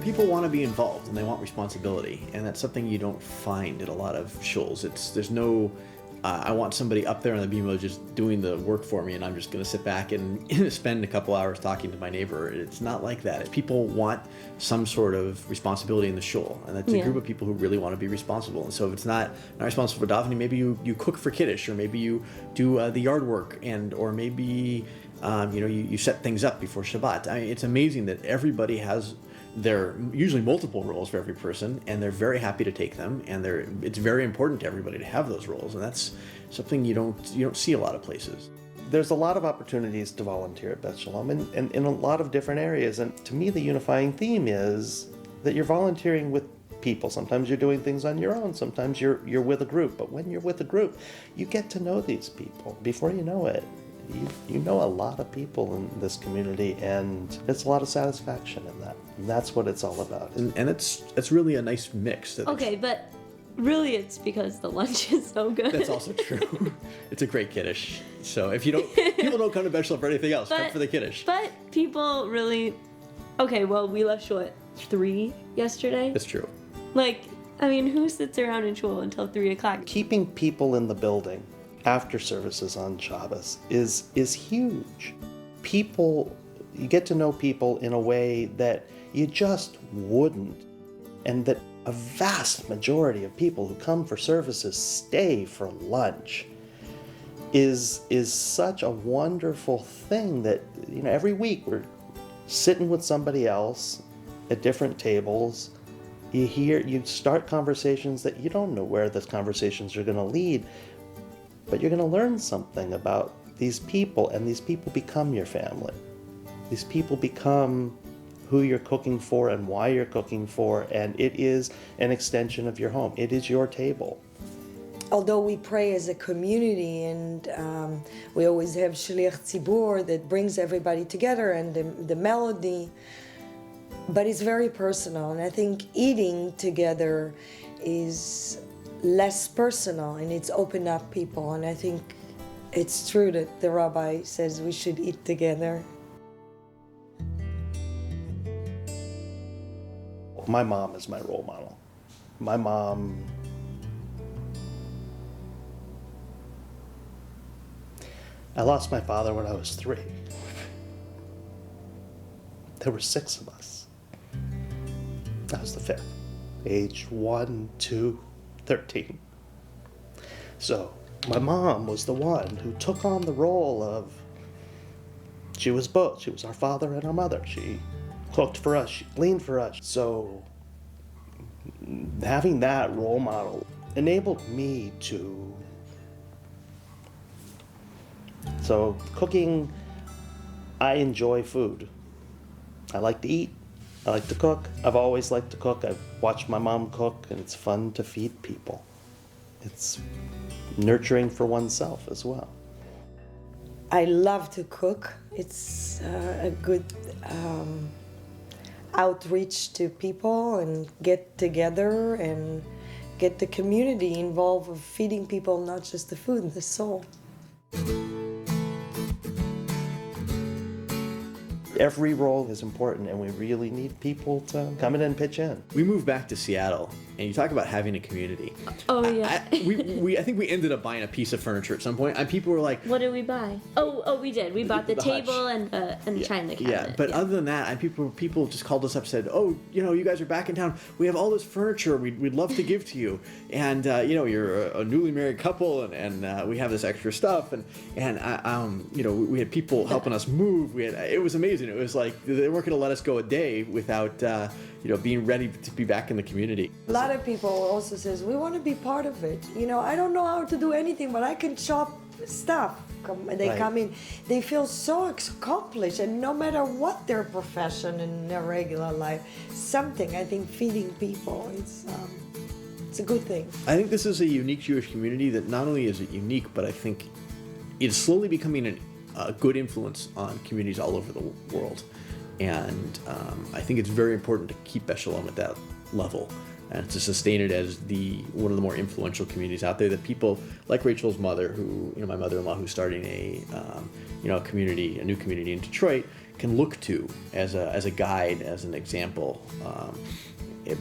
people want to be involved and they want responsibility, and that's something you don't find at a lot of shuls. There's no I want somebody up there on the bimo just doing the work for me, and I'm just going to sit back and spend a couple hours talking to my neighbor. It's not like that. People want some sort of responsibility in the shul, and that's a group of people who really want to be responsible. And so if it's not responsible for davening, maybe you cook for Kiddush, or maybe you do the yard work, or maybe you set things up before Shabbat. I mean, it's amazing that everybody has there are usually multiple roles for every person, and they're very happy to take them, and it's very important to everybody to have those roles, and that's something you don't see a lot of places. There's a lot of opportunities to volunteer at Beth Shalom and in a lot of different areas, and to me the unifying theme is that you're volunteering with people. Sometimes you're doing things on your own, sometimes you're with a group, but when you're with a group, you get to know these people. Before you know it, you know a lot of people in this community, and there's a lot of satisfaction in that. And that's what it's all about. And it's really a nice mix. Okay, but really it's because the lunch is so good. That's also true. It's a great Kiddush. So if people don't come to Beth Shalom for anything else, come for the Kiddush. But people really, okay, well, we left shul at 3 yesterday. That's true. Who sits around in shul until 3 o'clock? Keeping people in the building after services on Shabbos is huge. You get to know people in a way that you just wouldn't, and that a vast majority of people who come for services stay for lunch is such a wonderful thing that, every week we're sitting with somebody else at different tables. You start conversations that you don't know where those conversations are going to lead, but you're going to learn something about these people, and these people become your family. These people become who you're cooking for and why you're cooking for, and it is an extension of your home. It is your table. Although we pray as a community, and we always have Shliach Tzibur that brings everybody together, and the melody, but it's very personal, and I think eating together is less personal, and it's opened up people, and I think it's true that the rabbi says we should eat together. My mom is my role model. My mom, I lost my father when I was 3. There were 6 of us. I was the 5th, age 1, 2, 13. So my mom was the one who took on the role of, she was both. She was our father and our mother. She cooked for us, she cleaned for us. So having that role model enabled me to. So cooking, I enjoy food. I like to eat. I like to cook. I've always liked to cook. I've watched my mom cook, and it's fun to feed people. It's nurturing for oneself as well. I love to cook. It's a good outreach to people, and get together and get the community involved of feeding people, not just the food, the soul. Every role is important, and we really need people to come in and pitch in. We moved back to Seattle, and you talk about having a community. Oh, yeah. I think we ended up buying a piece of furniture at some point, and people were like, what did we buy? Oh, we did. We bought the table hutch. and the china cabinet. Yeah, but other than that, people just called us up and said, oh, you guys are back in town. We have all this furniture we'd love to give to you. And, you're a newly married couple, and we have this extra stuff. And we had people helping us move. It was amazing. It was like they weren't going to let us go a day without, being ready to be back in the community. A lot of people also says, we want to be part of it. I don't know how to do anything, but I can chop stuff. They come in, they feel so accomplished, and no matter what their profession in their regular life, something, I think feeding people, it's a good thing. I think this is a unique Jewish community that not only is it unique, but I think it's slowly becoming a good influence on communities all over the world. And I think it's very important to keep Beth Shalom at that level, and to sustain it as one of the more influential communities out there, that people like Rachel's mother, who, my mother-in-law, who's starting a new community in Detroit, can look to as a guide, as an example,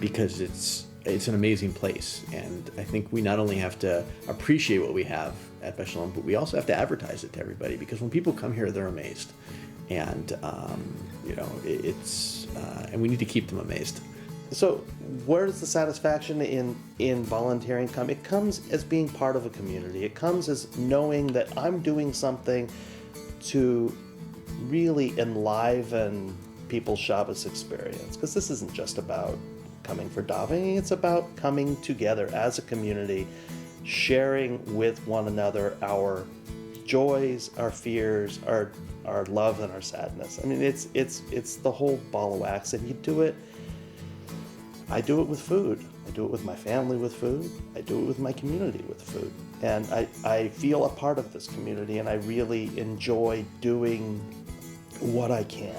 because it's an amazing place. And I think we not only have to appreciate what we have at Beth Shalom, but we also have to advertise it to everybody, because when people come here, they're amazed. And, and we need to keep them amazed. So where does the satisfaction in volunteering come? It comes as being part of a community. It comes as knowing that I'm doing something to really enliven people's Shabbos experience. Because this isn't just about coming for davening, it's about coming together as a community, sharing with one another our joys, our fears, our love and our sadness. I mean, it's the whole ball of wax, and you do it. I do it with food. I do it with my family with food. I do it with my community with food. And I feel a part of this community, and I really enjoy doing what I can.